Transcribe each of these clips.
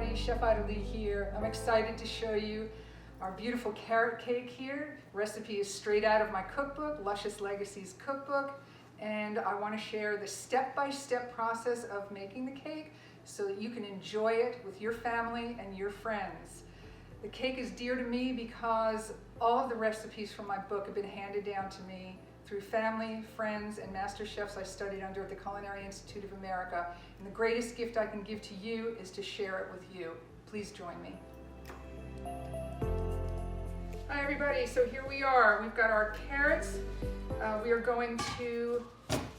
everybody, Chef Idalee here. I'm excited to show you our beautiful carrot cake here. Recipe is straight out of my cookbook, Luscious Legacies cookbook, and I want to share the step-by-step process of making the cake so that you can enjoy it with your family and your friends. The cake is dear to me because all of the recipes from my book have been handed down to me through family, friends, and master chefs I studied under at the Culinary Institute of America. And the greatest gift I can give to you is to share it with you. Please join me. Hi everybody, so here we are. We've got our carrots. We are going to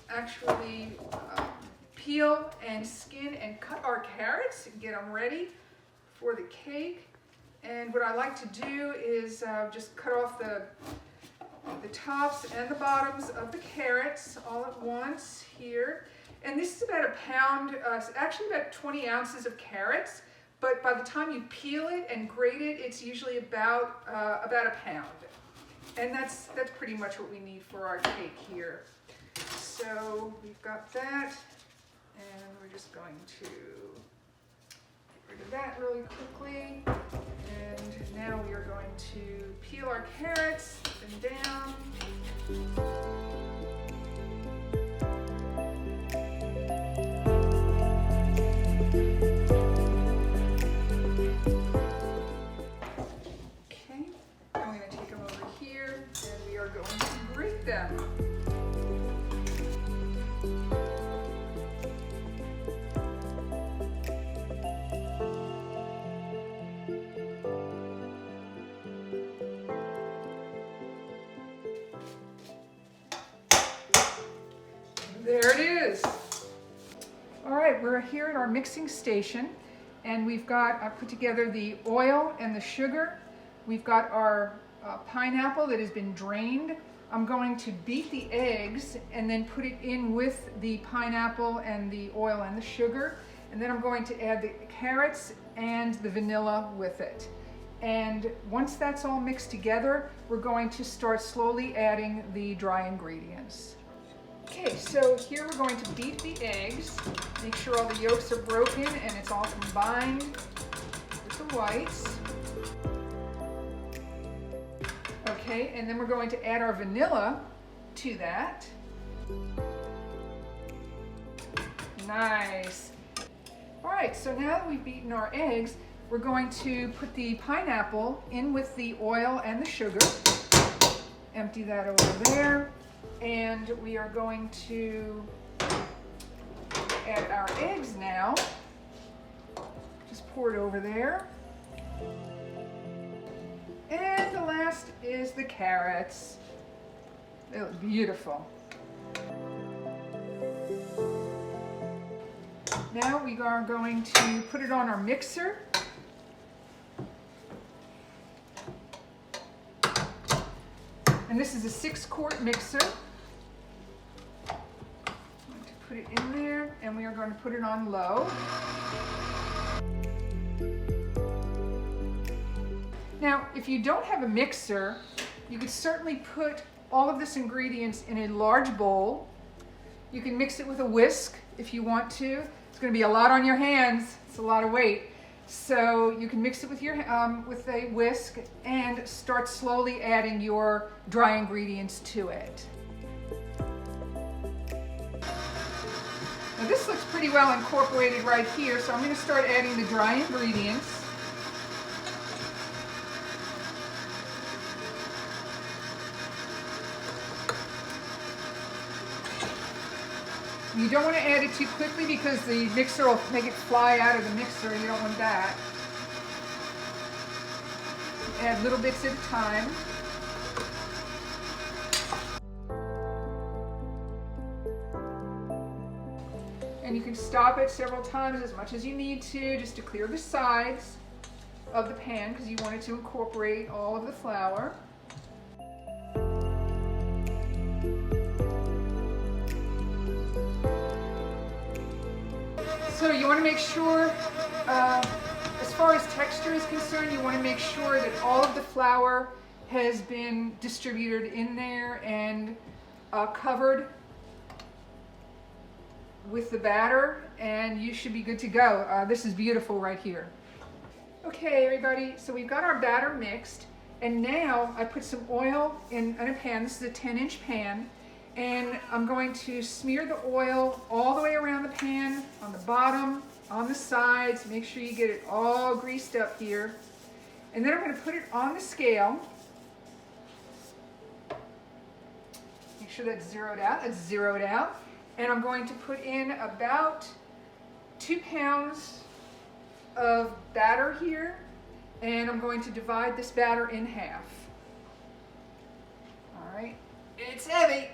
actually peel and skin and cut our carrots and get them ready for the cake. And what I like to do is just cut off the tops and the bottoms of the carrots all at once here. And this is about a pound, actually about 20 ounces of carrots, but by the time you peel it and grate it, it's usually about a pound. And that's pretty much what we need for our cake here. So we've got that, and we're just going to get rid of that really quickly. And now we are going to peel our carrots up and down. Okay, I'm going to take them over here and we are going to grate them. There it is. All right, we're here at our mixing station, and we've got, I put together the oil and the sugar. We've got our pineapple that has been drained. I'm going to beat the eggs and then put it in with the pineapple and the oil and the sugar. And then I'm going to add the carrots and the vanilla with it. And once that's all mixed together, we're going to start slowly adding the dry ingredients. Okay, so here we're going to beat the eggs, make sure all the yolks are broken and it's all combined with the whites. Okay, and then we're going to add our vanilla to that. Nice. All right, so now that we've beaten our eggs, we're going to put the pineapple in with the oil and the sugar. Empty that over there. And we are going to add our eggs now. Just pour it over there. And the last is the carrots. They look beautiful. Now we are going to put it on our mixer. And this is a 6-quart mixer. Put it in there, and we are going to put it on low. Now, if you don't have a mixer, you could certainly put all of this ingredients in a large bowl. You can mix it with a whisk if you want to. It's going to be a lot on your hands. It's a lot of weight. So you can mix it with with a whisk and start slowly adding your dry ingredients to it. Now this looks pretty well incorporated right here, so I'm going to start adding the dry ingredients. You don't want to add it too quickly because the mixer will make it fly out of the mixer. You don't want that. Add little bits at a time. And you can stop it several times, as much as you need to, just to clear the sides of the pan because you want it to incorporate all of the flour. So you want to make sure, as far as texture is concerned, you want to make sure that all of the flour has been distributed in there and covered with the batter, and you should be good to go. This is beautiful right here. Okay, everybody, so we've got our batter mixed, and now I put some oil in a pan. This is a 10-inch pan, and I'm going to smear the oil all the way around the pan, on the bottom, on the sides. Make sure you get it all greased up here. And then I'm going to put it on the scale. Make sure that's zeroed out. That's zeroed out. And I'm going to put in about 2 pounds of batter here, and I'm going to divide this batter in half. All right, it's heavy.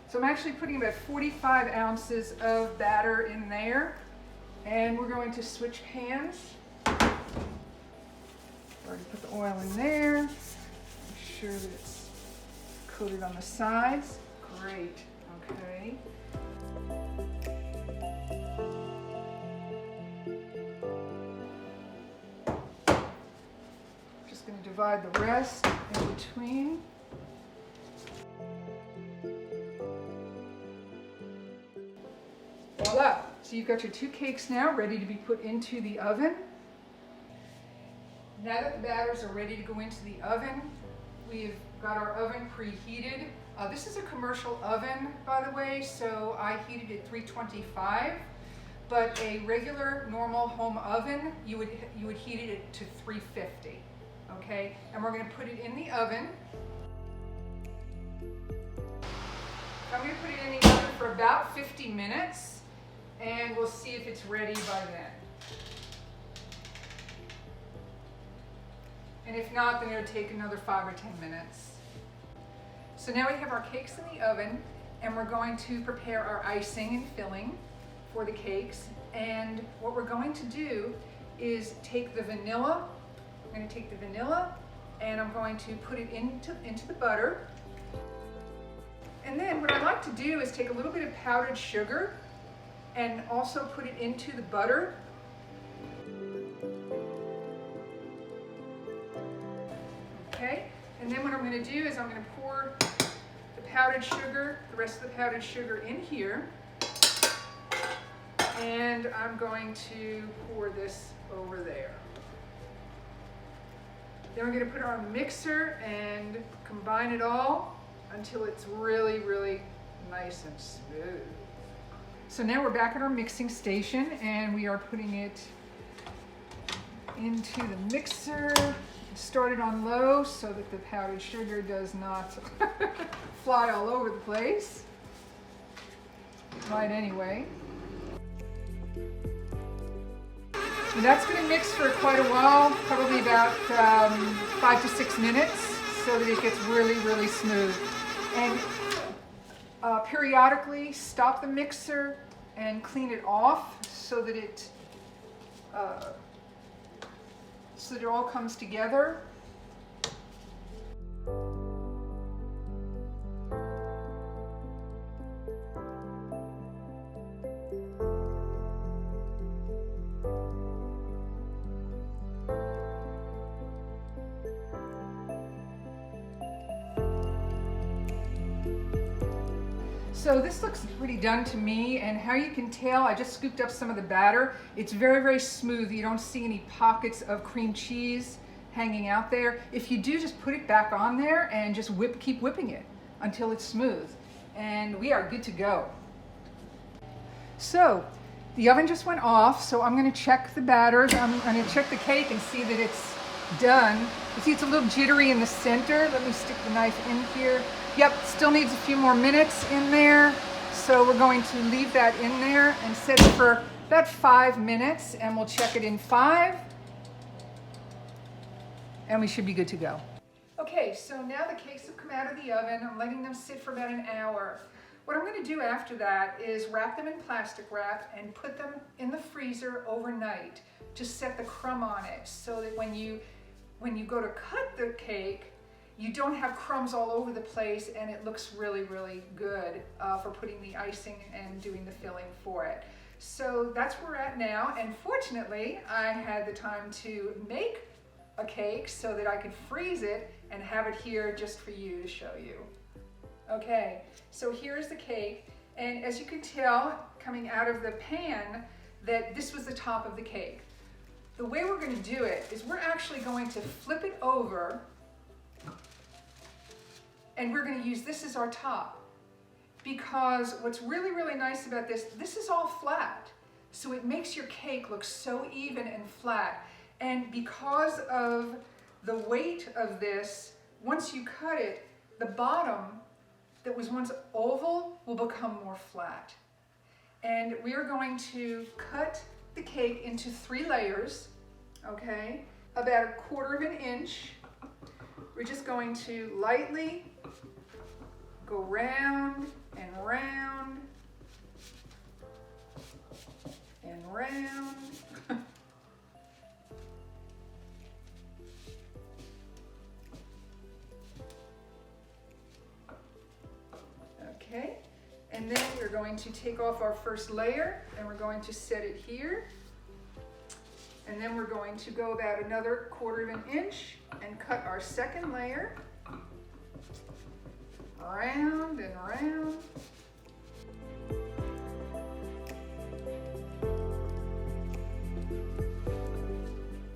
So I'm actually putting about 45 ounces of batter in there, and we're going to switch pans. Already put the oil in there. Make sure that it's coated on the sides. Great, okay. Just going to divide the rest in between. Voila! So you've got your 2 cakes now ready to be put into the oven. Now that the batters are ready to go into the oven, we've got our oven preheated. This is a commercial oven, by the way, so I heated it 325. But a regular, normal home oven, you would heat it to 350. Okay, and we're going to put it in the oven. I'm going to put it in the oven for about 50 minutes, and we'll see if it's ready by then. And if not, then it'll take another 5 or 10 minutes. So now we have our cakes in the oven, and we're going to prepare our icing and filling for the cakes. And what we're going to do is take the vanilla. I'm going to take the vanilla, and I'm going to put it into the butter. And then what I like to do is take a little bit of powdered sugar and also put it into the butter. Okay, and then what I'm going to do is I'm going to pour the powdered sugar, the rest of the powdered sugar in here. And I'm going to pour this over there. Then we're going to put it on a mixer and combine it all until it's really, really nice and smooth. So now we're back at our mixing station, and we are putting it into the mixer. Start it on low so that the powdered sugar does not fly all over the place. Right anyway. And that's going to mix for quite a while, probably about 5 to 6 minutes, so that it gets really, really smooth. And periodically stop the mixer and clean it off so that it all comes together. So this looks pretty done to me, and how you can tell, I just scooped up some of the batter. It's very, very smooth. You don't see any pockets of cream cheese hanging out there. If you do, just put it back on there and just keep whipping it until it's smooth. And we are good to go. So the oven just went off, so I'm going to check the batters. I'm going to check the cake and see that it's done. You see it's a little jittery in the center. Let me stick the knife in here. Yep, still needs a few more minutes in there. So we're going to leave that in there and set it for about 5 minutes, and we'll check it in 5. And we should be good to go. Okay, so now the cakes have come out of the oven. I'm letting them sit for about an hour. What I'm going to do after that is wrap them in plastic wrap and put them in the freezer overnight to set the crumb on it, so that when you go to cut the cake, you don't have crumbs all over the place, and it looks really, really good for putting the icing and doing the filling for it. So that's where we're at now, and fortunately I had the time to make a cake so that I could freeze it and have it here just for you to show you. Okay, so here's the cake, and as you can tell, coming out of the pan, that this was the top of the cake. The way we're going to do it is we're actually going to flip it over, and we're going to use this as our top. Because what's really, really nice about this is all flat. So it makes your cake look so even and flat. And because of the weight of this, once you cut it, the bottom that was once oval will become more flat. And we are going to cut the cake into 3 layers, okay? About 1/4 inch. We're just going to lightly go round and round and round. Okay, and then we're going to take off our first layer and we're going to set it here. And then we're going to go about another 1/4 inch and cut our second layer. Round and round.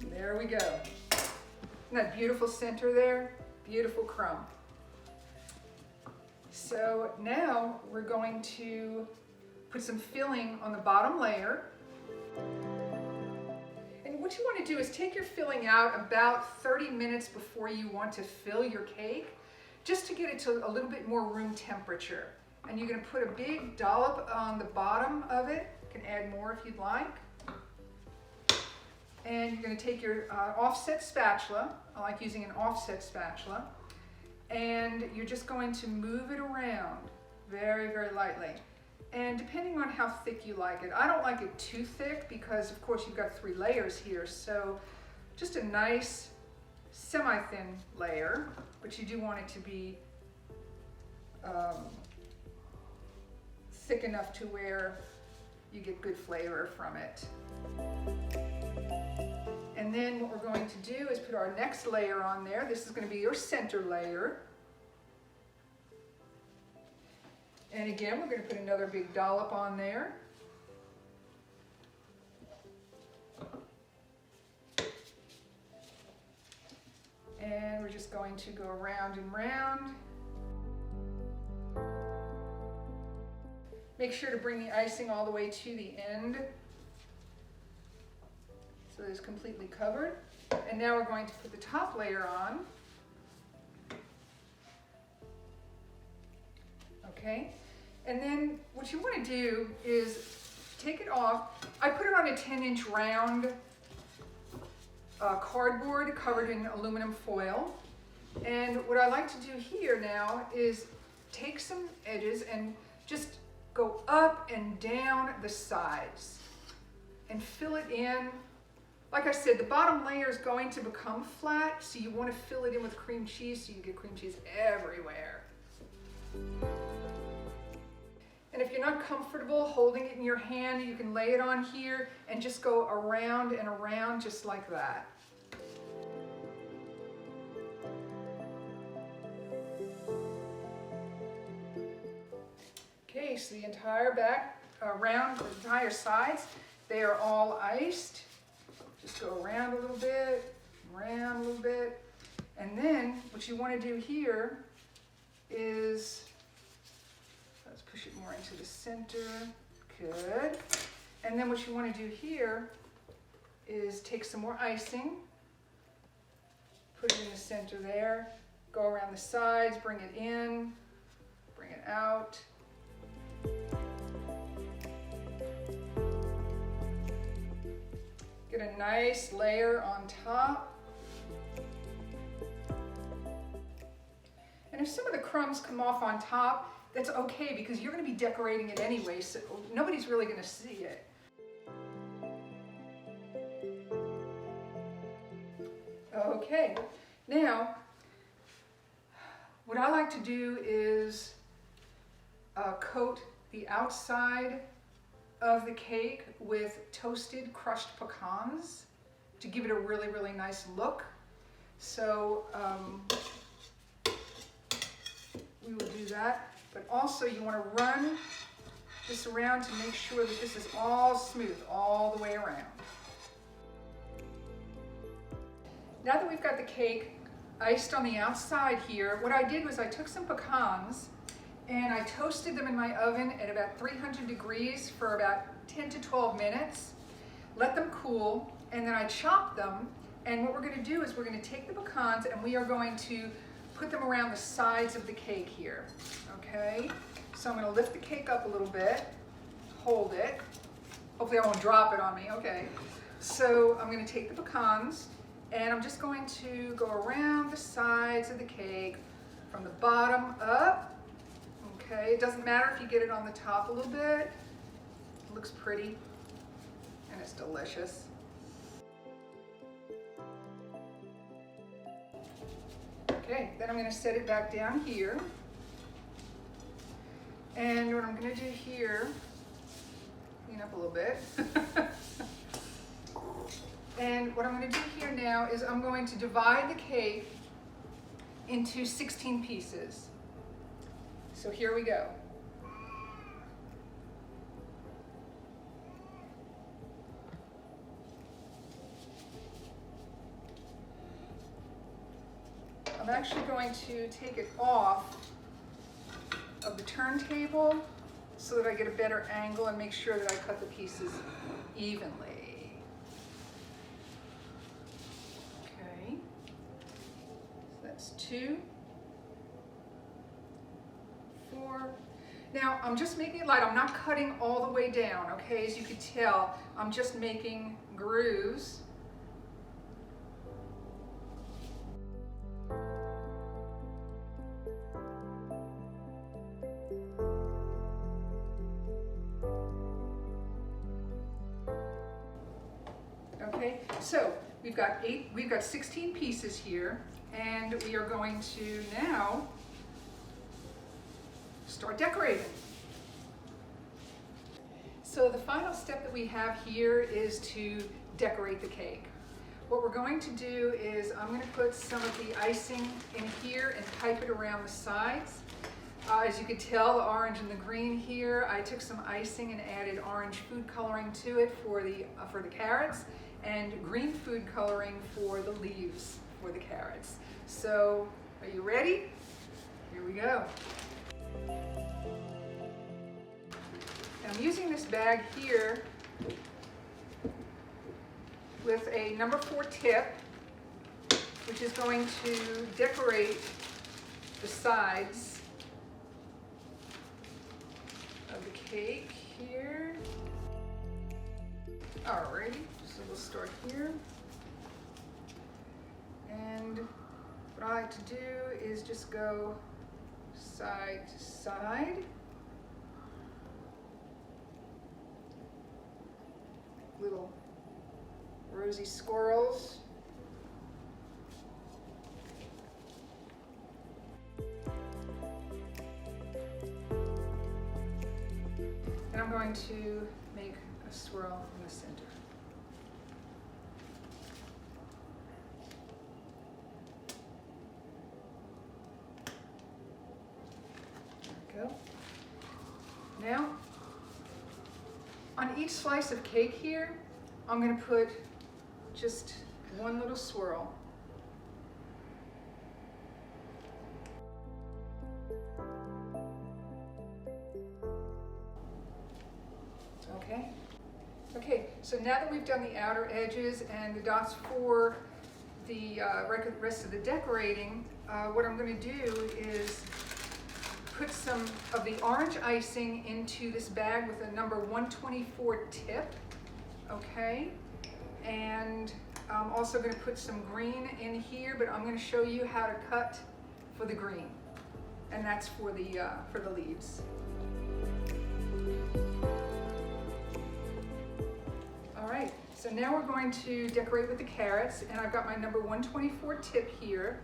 There we go. Isn't that beautiful center there? Beautiful crumb. So now we're going to put some filling on the bottom layer. And what you want to do is take your filling out about 30 minutes before you want to fill your cake, just to get it to a little bit more room temperature. And you're going to put a big dollop on the bottom of it. You can add more if you'd like. And you're going to take your offset spatula. I like using an offset spatula. And you're just going to move it around very, very lightly. And depending on how thick you like it. I don't like it too thick because, of course, you've got 3 layers here. So just a nice semi-thin layer, but you do want it to be thick enough to where you get good flavor from it. And then what we're going to do is put our next layer on there. This is going to be your center layer. And again, we're going to put another big dollop on there. And we're just going to go round and round. Make sure to bring the icing all the way to the end, so that it's completely covered. And now we're going to put the top layer on. Okay, and then what you want to do is take it off. I put it on a 10-inch round cardboard covered in aluminum foil. And what I like to do here now is take some edges and just go up and down the sides and fill it in. Like I said, the bottom layer is going to become flat, so you want to fill it in with cream cheese so you get cream cheese everywhere. And if you're not comfortable holding it in your hand, you can lay it on here and just go around and around just like that. Okay, so the entire back, around the entire sides, they are all iced. Just go around a little bit, around a little bit. And then what you want to do here is, let's push it more into the center. Good. And then what you want to do here is take some more icing, put it in the center there, go around the sides, bring it in, bring it out. Get a nice layer on top. And if some of the crumbs come off on top, that's okay because you're going to be decorating it anyway, so nobody's really going to see it. Okay, now what I like to do is coat the outside of the cake with toasted crushed pecans to give it a really, really nice look. So we will do that. But also you want to run this around to make sure that this is all smooth all the way around. Now that we've got the cake iced on the outside here, what I did was I took some pecans and I toasted them in my oven at about 300 degrees for about 10 to 12 minutes. Let them cool, and then I chopped them. And what we're going to do is we're going to take the pecans and we are going to put them around the sides of the cake here. Okay? So I'm going to lift the cake up a little bit, hold it. Hopefully I won't drop it on me. Okay. So I'm going to take the pecans and I'm just going to go around the sides of the cake from the bottom up. Okay, it doesn't matter if you get it on the top a little bit. It looks pretty and it's delicious. Okay, then I'm going to set it back down here. And what I'm going to do here, clean up a little bit. And what I'm going to do here now is I'm going to divide the cake into 16 pieces. So here we go. I'm actually going to take it off of the turntable so that I get a better angle and make sure that I cut the pieces evenly. Okay, so that's 2, 4. Now I'm just making it light. I'm not cutting all the way down, okay? As you can tell, I'm just making grooves. Okay, so we've got 16 pieces here, and we are going to now start decorating. So the final step that we have here is to decorate the cake. What we're going to do is I'm going to put some of the icing in here and pipe it around the sides. As you can tell, the orange and the green here, I took some icing and added orange food coloring to it for the carrots, and green food coloring for the leaves for the carrots. So, are you ready? Here we go. And I'm using this bag here with a number 4 tip, which is going to decorate the sides of the cake here. Alrighty, so we'll start here. And what I like to do is just go side to side. Little rosy squirrels. And I'm going to make a swirl in the center. There we go. Now, on each slice of cake here, I'm going to put just one little swirl. Okay. Okay, so now that we've done the outer edges and the dots for the rest of the decorating, what I'm going to do is put some of the orange icing into this bag with a number 124 tip, okay? And I'm also going to put some green in here, but I'm going to show you how to cut for the green, and that's for the leaves. All right, so now we're going to decorate with the carrots, and I've got my number 124 tip here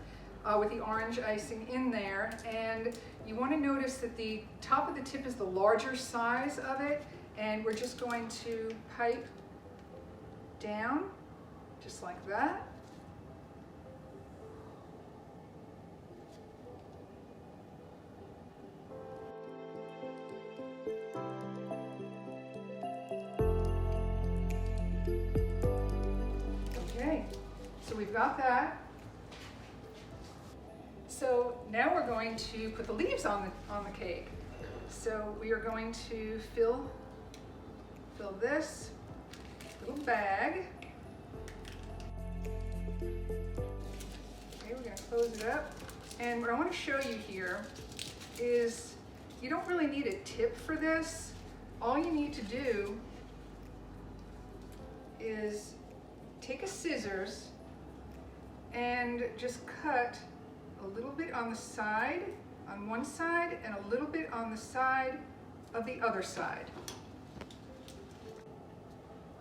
with the orange icing in there, and you want to notice that the top of the tip is the larger size of it, and we're just going to pipe down just like that. So we've got that. So now we're going to put the leaves on the cake. So we are going to fill this little bag. Okay, we're going to close it up. And what I want to show you here is you don't really need a tip for this. All you need to do is take a scissors and just cut a little bit on the side, on one side, and a little bit on the side of the other side.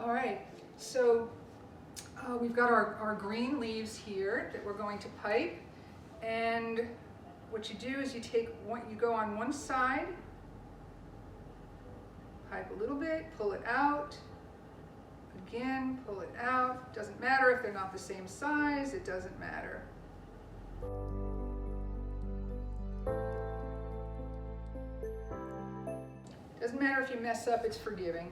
All right, so we've got our green leaves here that we're going to pipe. And what you do is you go on one side, pipe a little bit, pull it out, again, pull it out. Doesn't matter if they're not the same size, it doesn't matter. Doesn't matter if you mess up, it's forgiving.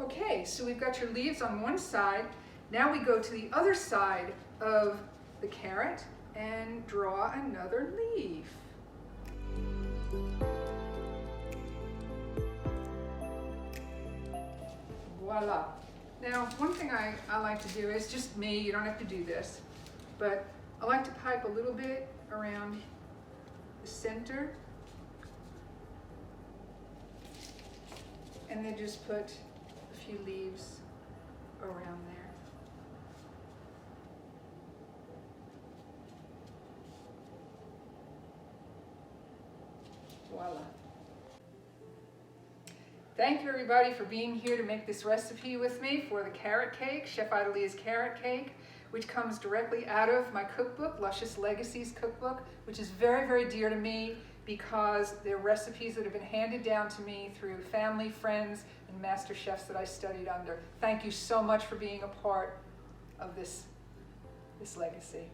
Okay, so we've got your leaves on one side. Now we go to the other side of the carrot and draw another leaf. Voila. Now, one thing I like to do is just me, you don't have to do this, but I like to pipe a little bit around the center and then just put a few leaves around there. Voila. Thank you everybody for being here to make this recipe with me for the carrot cake, Chef Idalee's carrot cake, which comes directly out of my cookbook, Luscious Legacies cookbook, which is very, very dear to me because they're recipes that have been handed down to me through family, friends, and master chefs that I studied under. Thank you so much for being a part of this legacy.